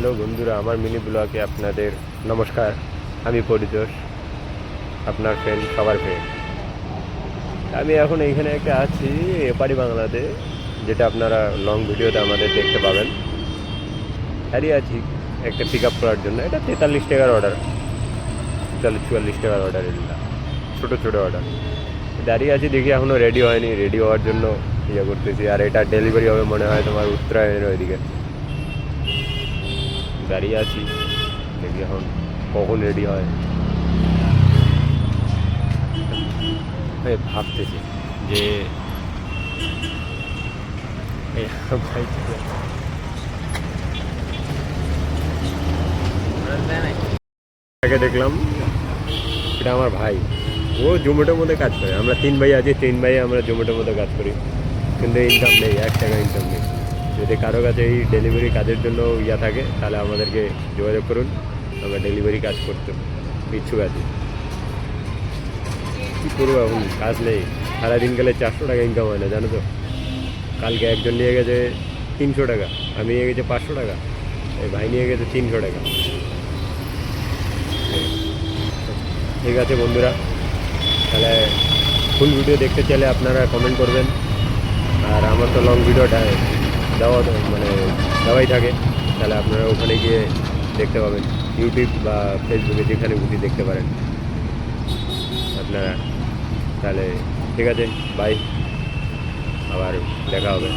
Hello বন্ধুরা, আমার mini ব্লগে আপনাদের নমস্কার। আমি পরিতোষ, আপনার ফ্রেন্ড, সবার ফ্রেন্ড। আমি এখন এইখানে একটা আছি এপারি বাংলাতে, যেটা আপনারা লং ভিডিওতে আমাদের দেখতে পাবেন। দাঁড়িয়ে আছি একটা পিক আপ করার জন্য। এটা 43 টাকার অর্ডার, 44 টাকার অর্ডার। এটা ছোটো ছোটো অর্ডার। দাঁড়িয়ে আছি, দেখি এখনও রেডি হয়নি। রেডি হওয়ার জন্য ইয়ে করতেছি। আর এটা ডেলিভারি হবে মনে হয় তোমার উত্তরায়ণের ওইদিকে। দাঁড়িয়ে আছি, দেখি এখন কখন রেডি হয়। ভাবতেছি যে তাকে দেখলাম, এটা আমার ভাই। ও জোম্যাটোর মধ্যে কাজ করে। আমরা 3 ভাই আছি, 3 ভাই আমরা জোম্যাটোর মধ্যে কাজ করি, কিন্তু ইনকাম নেই, 1 টাকা ইনকাম নেই। যদি কারো কাছে এই ডেলিভারি কাজের জন্য ইয়া থাকে, তাহলে আমাদেরকে যোগাযোগ করুন। আমরা ডেলিভারি কাজ করতে ইচ্ছুক আছি। কী করবো, এখন কাজ নেই। সারাদিন গেলে 400 টাকা ইনকাম হয় না, জানো তো। কালকে একজন নিয়ে গেছে 300 টাকা, আমি নিয়ে গেছি 500 টাকা, এই ভাই নিয়ে গেছে 300 টাকা। ঠিক আছে বন্ধুরা, তাহলে ফুল ভিডিও দেখতে চাইলে আপনারা কমেন্ট করবেন। আর আমার তো লং ভিডিওটা দেওয়া মানে দেওয়াই থাকে, তাহলে আপনারা ওখানে গিয়ে দেখতে পাবেন। ইউটিউব বা ফেসবুকে যেখানে খুশি দেখতে পারেন আপনারা। তাহলে ঠিক আছে, বাই, আবার দেখা হবে।